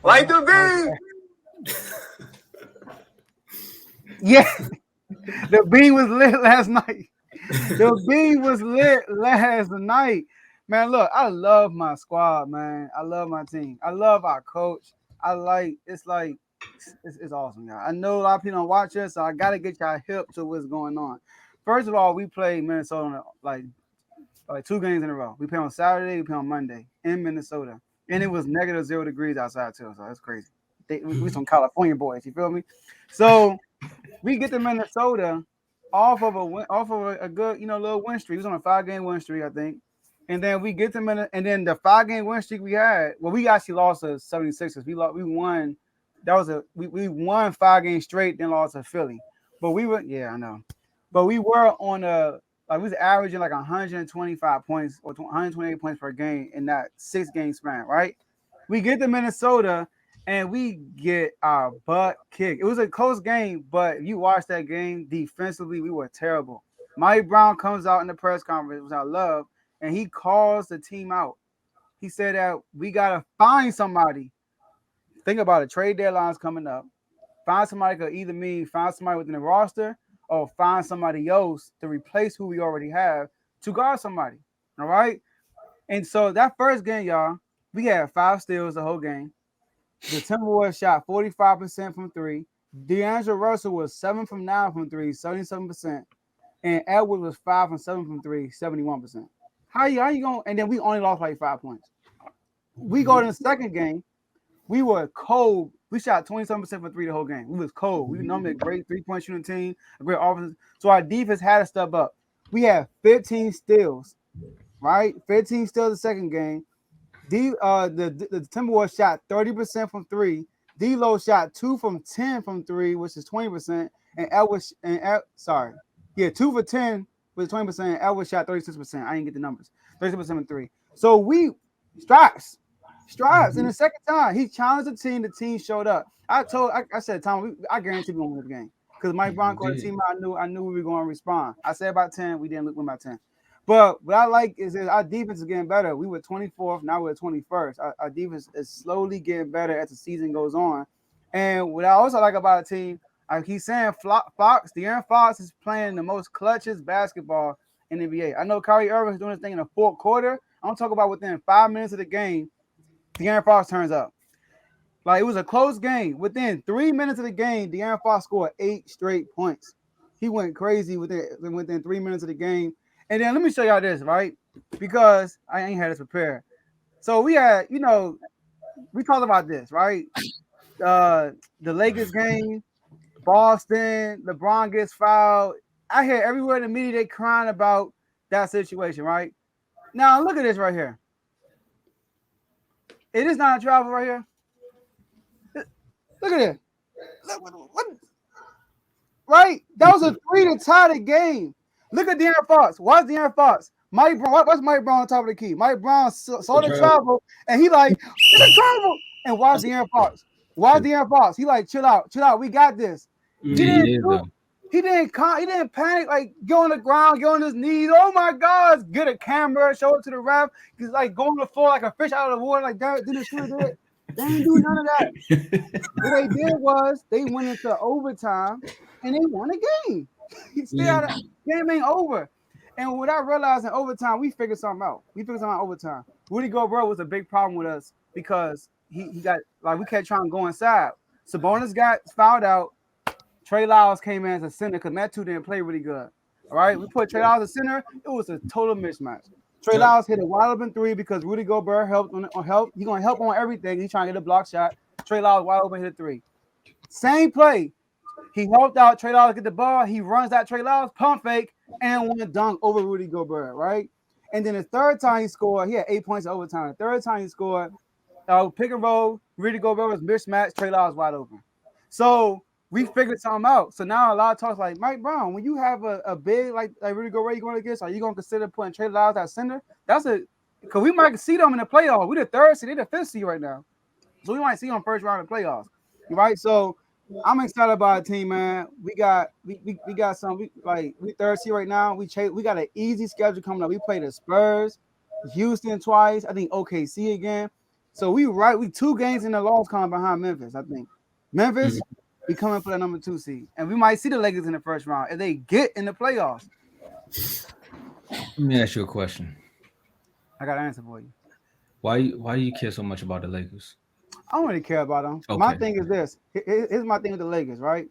Like the beam. Yeah, the beam was lit last night. The beam was lit last night. Man, look, I love my squad, man. I love my team. I love our coach. It's awesome, y'all. I know a lot of people don't watch us, so I gotta get y'all hip to what's going on. First of all, we played Minnesota like 2 games in a row. We play on Saturday, we play on Monday in Minnesota, and it was -0 degrees outside too. So that's crazy. We some California boys, you feel me? So we get to Minnesota off of a good little win streak. We was on a 5 game win streak, I think. And then we get to Minnesota, and then the 5 game win streak we had. Well, we actually lost to 76ers. We won. We won 5 games straight, then lost to Philly. But we were I know. But we were on a like we was averaging like 125 points or 128 points per game in that 6 game span, right? We get to Minnesota and we get our butt kicked. It was a close game, but if you watch that game defensively, we were terrible. Mike Brown comes out in the press conference, which I love, and he calls the team out. He said that we gotta find somebody. Think about it. Trade deadline's coming up. Find somebody could either mean find somebody within the roster or find somebody else to replace who we already have to guard somebody. All right. And so that first game, y'all, we had 5 steals the whole game. The Timberwolves shot 45% from three. D'Angelo Russell was 7 from 9 from three, 77%. And Edwards was 5 from 7 from three, 71%. How you going? And then we only lost like 5 points. We go to the second game. We were cold. We shot 27% from three the whole game. We was cold. We normally a great 3-point shooting team, a great offense. So our defense had to step up. We had 15 steals, right? 15 steals the second game. The Timberwolves shot 30% from three. D'Lo shot 2 from 10 from three, which is 20%. And Edwards 2 for 10 was 20%. And Edwards shot 36%. I didn't get the numbers. 36% from three. So we stripes. In the second time, he challenged the team. The team showed up. I said, Tom, I guarantee we won this game because Mike Brown called the team. I knew we were going to respond. I said about 10. We didn't win by 10. But what I like is our defense is getting better. We were 24th. Now we're 21st. Our defense is slowly getting better as the season goes on. And what I also like about the team, I keep saying De'Aaron Fox is playing the most clutchest basketball in the NBA. I know Kyrie Irving is doing this thing in the fourth quarter. I'm talking about within 5 minutes of the game. De'Aaron Fox turns up. Like, it was a close game. Within 3 minutes of the game, De'Aaron Fox scored 8 straight points. He went crazy within 3 minutes of the game. And then let me show y'all this, right? Because I ain't had this prepared. So we had, we talked about this, right? The Lakers game, Boston, LeBron gets fouled. I hear everywhere in the media they crying about that situation, right? Now look at this right here. It is not a travel right here. Look at it. What? Right? That was a 3 to tie the game. Look at De'Aaron Fox. Why is De'Aaron Fox? Mike Brown. What's Mike Brown on top of the key? Mike Brown saw the travel, and he like, it's a travel. And why is De'Aaron Fox? He like, chill out. We got this. He didn't panic, like go on the ground, go on his knees. Oh my God, get a camera, show it to the ref. He's like going to the floor like a fish out of the water, like that. Didn't do it. They didn't do none of that. What they did was they went into overtime and they won the game. Game ain't over. And what I realized in overtime, we figured something out. Overtime. Rudy Gobert was a big problem with us because he got like we kept trying to go inside. Sabonis got fouled out. Trey Lyles came in as a center because Matt 2 didn't play really good. All right, we put Trey Lyles as center. It was a total mismatch. Trey Lyles hit a wide open three because Rudy Gobert helped on help. He's gonna help on everything. He's trying to get a block shot. Trey Lyles wide open, hit a three. Same play. He helped out Trey Lyles get the ball. He runs that Trey Lyles pump fake and won a dunk over Rudy Gobert, right? And then the third time he scored, he had 8 points in overtime. The third time he scored, pick and roll. Rudy Gobert was mismatched. Trey Lyles wide open. So we figured something out. So now a lot of talks like Mike Brown, when you have a big like Rudy Gobert you're going against, are you going to consider putting Trey Lyles at center? Because we might see them in the playoffs. We're the third seed, they're the fifth seed right now. So we might see them first round of the playoffs, right? So I'm excited about our team, man. We got some. We third seed right now. We got an easy schedule coming up. We play the Spurs, Houston twice. I think OKC again. So we 2 games in the loss column behind Memphis. I think Memphis we coming for the number 2 seed, and we might see the Lakers in the first round if they get in the playoffs. Let me ask you a question. I got an answer for you. Why do you care so much about the Lakers? I don't really care about them. My Okay. thing is this. Here's my thing with the Lakers, right?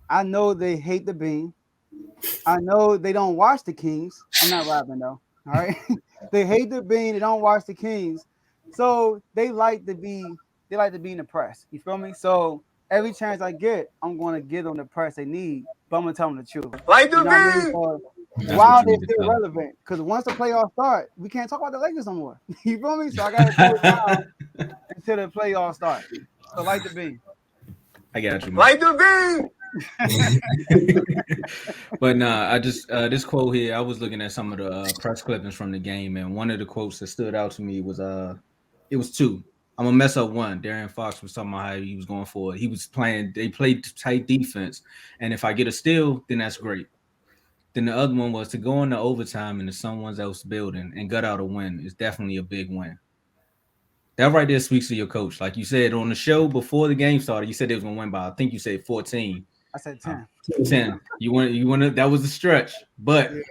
I know they hate the beam. I know they don't watch the Kings. I'm not rapping though. All right. They hate the beam. They don't watch the Kings. So they like to be in the press. You feel me? So every chance I get, I'm gonna give them the press they need, but I'm gonna tell them the truth. Like You the know what I mean? beam. So That's while what you they're need to still tell. relevant, because once the playoffs start, we can't talk about the Lakers no more. You feel me? So I gotta do it now until the playoffs start. So like the beam. I got you, man. Like the beam. But nah, I just this quote here. I was looking at some of the press clippings from the game, and one of the quotes that stood out to me was it was two. I'm gonna mess up one. Darren Fox was talking about how he was going for it. He was playing. They played tight defense, and if I get a steal, then that's great. Then the other one was to go into overtime into someone else's building and gut out a win is definitely a big win. That right there speaks to your coach. Like you said on the show before the game started, you said they was gonna win by I think you said 14. I said Uh, 10. 10. You want to that was the stretch, but Yeah.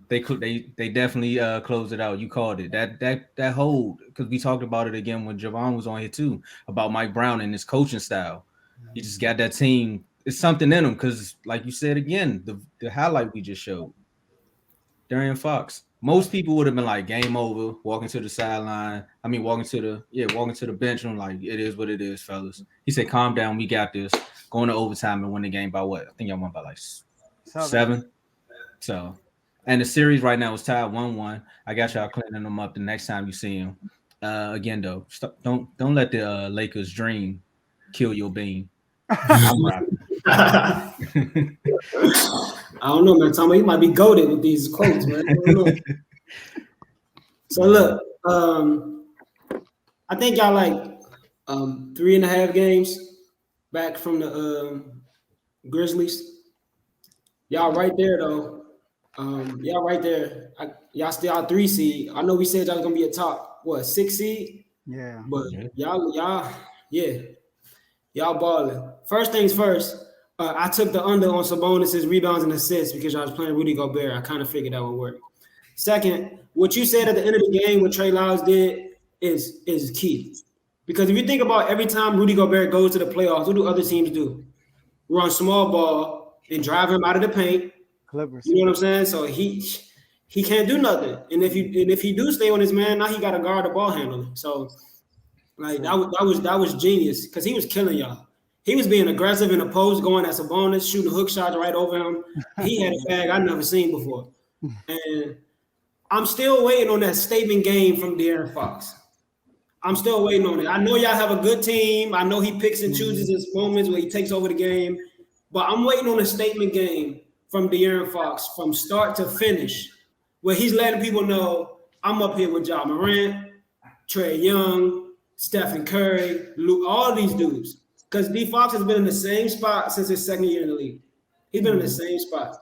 they definitely closed it out. You called it that hold because we talked about it again when Javon was on here too about Mike Brown and his coaching style. He just got that team. It's something in them because, like you said again, the highlight we just showed, Darian Fox. Most people would have been like game over, walking to the sideline. I mean, walking to the bench. And I'm like, it is what it is, fellas. He said, "Calm down, we got this." Going to overtime and win the game by what? I think y'all won by like 7. 7. So, and the series right now is tied 1-1. I got y'all cleaning them up the next time you see them. Again, though, don't let the Lakers dream kill your beam. I'm rapping. I don't know, man. Tommy, you might be goaded with these quotes, man. I don't know. So look, I think y'all like 3.5 games back from the Grizzlies. Y'all right there though. Y'all right there. Y'all still out 3 seed. I know we said y'all was gonna be a top 6 seed, Yeah. but yeah, y'all balling. First things first. I took the under on Sabonis' rebounds and assists because I was playing Rudy Gobert. I kind of figured that would work. Second, what you said at the end of the game, what Trey Lyles did is key. Because if you think about every time Rudy Gobert goes to the playoffs, what do other teams do? Run small ball and drive him out of the paint. Clippers. You know what I'm saying? So he can't do nothing. And if he do stay on his man, now he got to guard the ball handler. So like that was genius because he was killing y'all. He was being aggressive in the post, going at Sabonis, shooting hook shots right over him. He had a bag I never seen before. And I'm still waiting on that statement game from De'Aaron Fox. I'm still waiting on it. I know y'all have a good team. I know he picks and chooses his moments where he takes over the game. But I'm waiting on a statement game from De'Aaron Fox from start to finish where he's letting people know I'm up here with Ja Morant, Trae Young, Stephen Curry, Luke, all these dudes. Because D Fox has been in the same spot since his second year in the league. He's been in the same spot.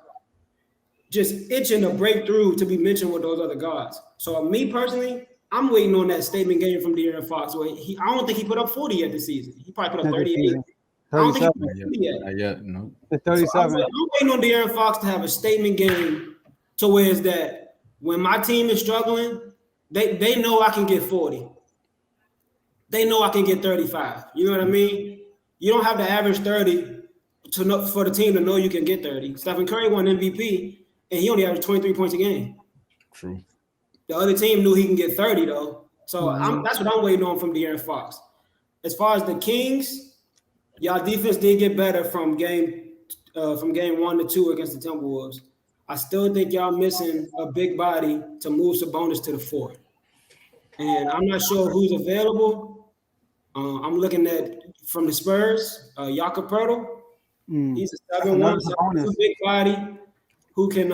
Just itching to break through to be mentioned with those other guards. So me personally, I'm waiting on that statement game from De'Aaron Fox where I don't think he put up 40 yet this season. He probably put up 38. I don't think he put up 40 yet. Not yet, no. The So 37. I'm waiting on De'Aaron Fox to have a statement game to where it's that when my team is struggling, they know I can get 40. They know I can get 35. You know what I mean? You don't have to average 30 for the team to know you can get 30. Stephen Curry won MVP, and he only averaged 23 points a game. True. The other team knew he can get 30, though. So that's what I'm waiting on from De'Aaron Fox. As far as the Kings, y'all defense did get better from game 1 to 2 against the Timberwolves. I still think y'all missing a big body to move Sabonis to the 4. And I'm not sure who's available. I'm looking at from the Spurs, Jakob Poeltl. He's a 7'1", 7'2" big body who can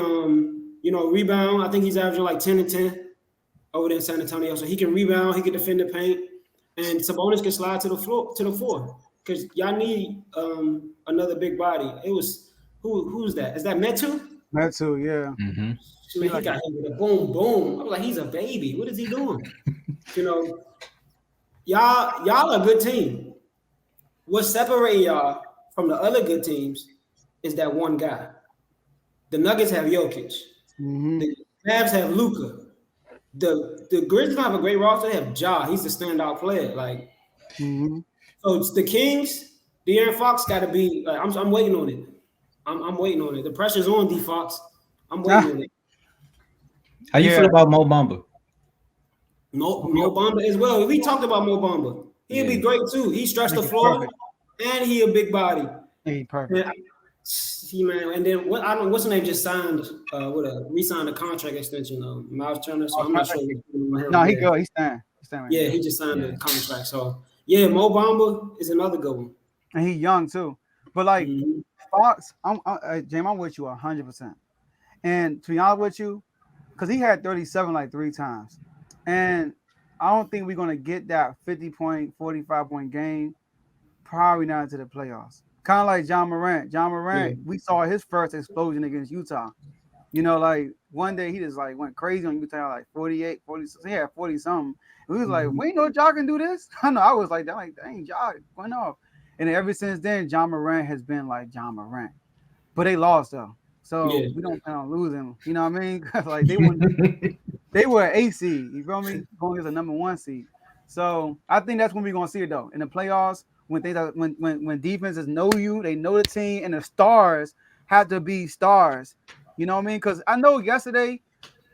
rebound. I think he's averaging like 10 and 10 over there in San Antonio. So he can rebound, he can defend the paint, and Sabonis can slide to the 4 because y'all need another big body. It was who's that? Is that Metu? Metu, yeah. Mm-hmm. Man, he got him with a boom, boom. I was like, he's a baby. What is he doing? y'all a good team. What separates y'all from the other good teams is that one guy. The Nuggets have Jokic. Mm-hmm. The Cavs have Luka. The Grizzlies don't have a great roster. They have Ja. He's the standout player. Like, Mm-hmm. so it's the Kings. De'Aaron Fox got to be. I'm waiting on it. I'm waiting on it. The pressure's on D Fox. I'm waiting on it. How you feel about Mo Bamba? Mo Bamba as well. We talked about Mo Bamba. He'd be great too. He stretched the floor, perfect. and he a big body. He perfect. See, man, and then what? I don't know what's the name. Just signed re-signed a contract extension. Miles Turner. So I'm not sure. No, he go. He's staying. Yeah, he just signed a contract. So yeah, Mo Bamba is another good one. And he young too. But like Fox, James, I'm with you 100%. And to be honest with you, because he had 37 like 3 times, and I don't think we're gonna get that 50-point, 45-point game. Probably not into the playoffs. Kind of like John Morant. John Morant, we saw his first explosion against Utah. You know, like one day he just like went crazy on Utah, like 48, 40. He had 40 something. And we was like, we know Ja can do this. I know. I was like, dang, Ja went off. And ever since then, John Morant has been like John Morant. But they lost though, so we don't plan on losing. You know what I mean? Like they were an 8 seed. You feel me? Going as a number 1 seed. So I think that's when we're gonna see it though in the playoffs. When defenses know you, they know the team, and the stars have to be stars. You know what I mean? Because I know yesterday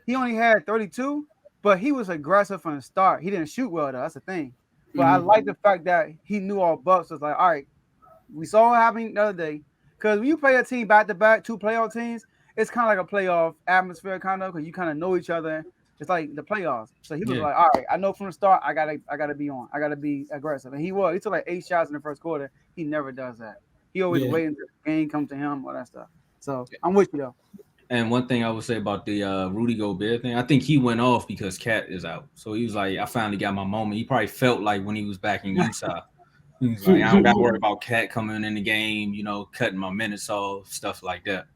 he only had 32, but he was aggressive from the start. He didn't shoot well though. That's the thing. But I like the fact that he knew all Bucks was like, all right, we saw what happened the other day. Because when you play a team back to back, 2 playoff teams, it's kind of like a playoff atmosphere, kind of, because you kind of know each other. It's like the playoffs. So he was like, all right, I know from the start, I gotta be on. I gotta be aggressive. And he was. He took like 8 shots in the first quarter. He never does that. He always waits until the game comes to him, all that stuff. So I'm with you though. And one thing I would say about the Rudy Gobert thing, I think he went off because Cat is out. So he was like, I finally got my moment. He probably felt like when he was back in Utah, he was like, I don't got to worry about Cat coming in the game, you know, cutting my minutes off, stuff like that.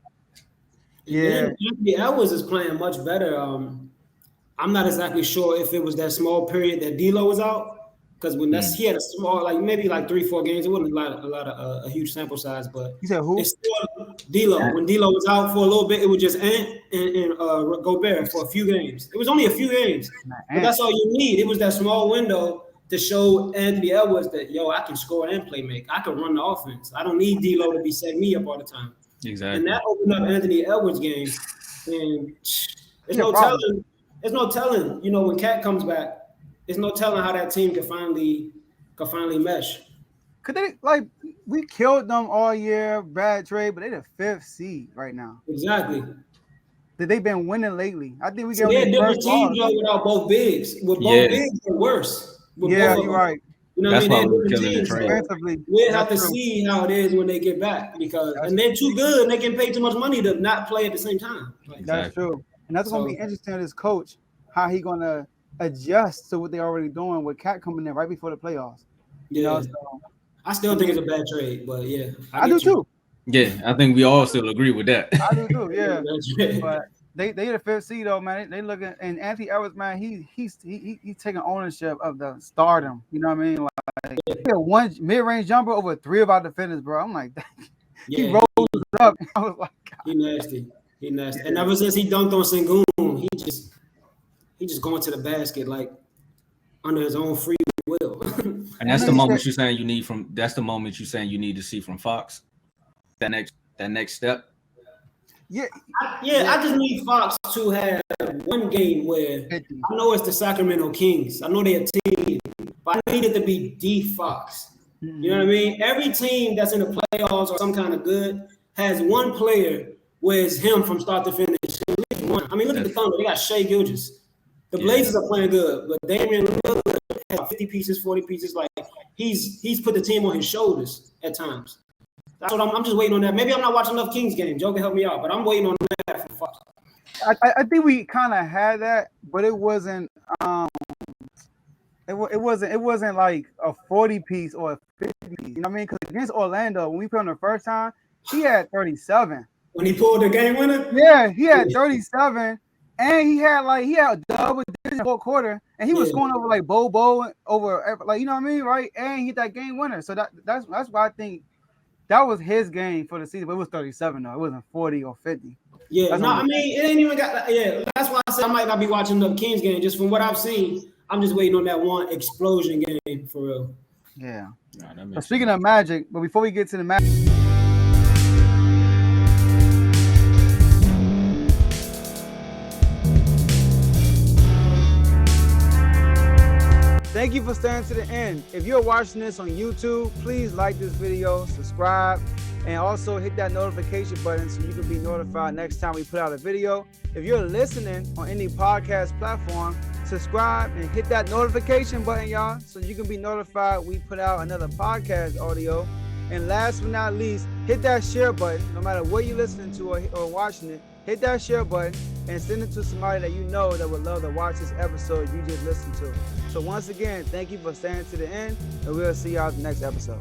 Yeah, Anthony Edwards is playing much better. I'm not exactly sure if it was that small period that D'Lo was out, because when he had a small, like maybe like 3-4 games, it wasn't a huge sample size, but he said who? It's still D'Lo. When D'Lo was out for a little bit, it was just Ant and Gobert for a few games. It was only a few games, but that's all you need. It was that small window to show Anthony Edwards that I can score and play make. I can run the offense. I don't need D'Lo to be setting me up all the time. Exactly. And that opened up Anthony Edwards' game, and there's no telling. There's no telling, when Cat comes back, there's no telling how that team can finally mesh. Could they we killed them all year, bad trade, but they're the 5th seed right now. Exactly. They've been winning lately. I think we get they're different teams without both bigs. With both bigs, they're worse. You're right. You know That's what I mean? They're different teams. We'll have to see how it is when they get back and they're too good and they can pay too much money to not play at the same time. That's true. And that's going to be interesting to this coach, how he going to adjust to what they're already doing with Cat coming in right before the playoffs. Yeah. I still think it's a bad trade, but I do too. Yeah, I think we all still agree with that. I do too, yeah. But they the 5th seed though, man. They looking, and Anthony Edwards, man, he's taking ownership of the stardom. You know what I mean? Like he had 1 mid-range jumper over 3 of our defenders, bro. I'm like, he rose up. I was like, God. He nasty. And ever since he dunked on Sengun, he just going to the basket like under his own free will. And that's the moment you're saying you need from. That's the moment you're saying you need to see from Fox. That next step. I just need Fox to have one game where I know it's the Sacramento Kings. I know they're a team, but I need it to be D Fox. You know what I mean? Every team that's in the playoffs or some kind of good has one player where it's him from start to finish. At least one. I mean, look at the Thunder. They got Shai Gilgeous. The Blazers are playing good, but Damian Lillard has 50 pieces, 40 pieces. Like he's put the team on his shoulders at times. That's what I'm just waiting on that. Maybe I'm not watching enough Kings games. Joe can help me out, but I'm waiting on that from Fox. I think we kind of had that, but it wasn't. It wasn't like a 40 piece or a 50 piece. You know what I mean? Because against Orlando, when we played him the first time, he had 37. When he pulled the game winner? Yeah, he had 37, and he had double fourth quarter, and he was scoring over like Bobo over, like, you know what I mean, right? And he hit that game winner. So that's why I think that was his game for the season. But it was 37 though. It wasn't 40 or 50. Yeah, no, I mean, it ain't even got. Yeah, that's why I said I might not be watching the Kings game. Just from what I've seen, I'm just waiting on that one explosion game for real. Yeah. Nah, but speaking of Magic, but before we get to the Magic. Thank you for staying to the end. If you're watching this on YouTube, please like this video, subscribe, and also hit that notification button so you can be notified next time we put out a video. If you're listening on any podcast platform, subscribe and hit that notification button, y'all, so you can be notified we put out another podcast audio. And last but not least, hit that share button. No matter what you're listening to or watching it, hit that share button and send it to somebody that you know that would love to watch this episode you just listened to. So once again, thank you for staying to the end, and we'll see y'all at the next episode.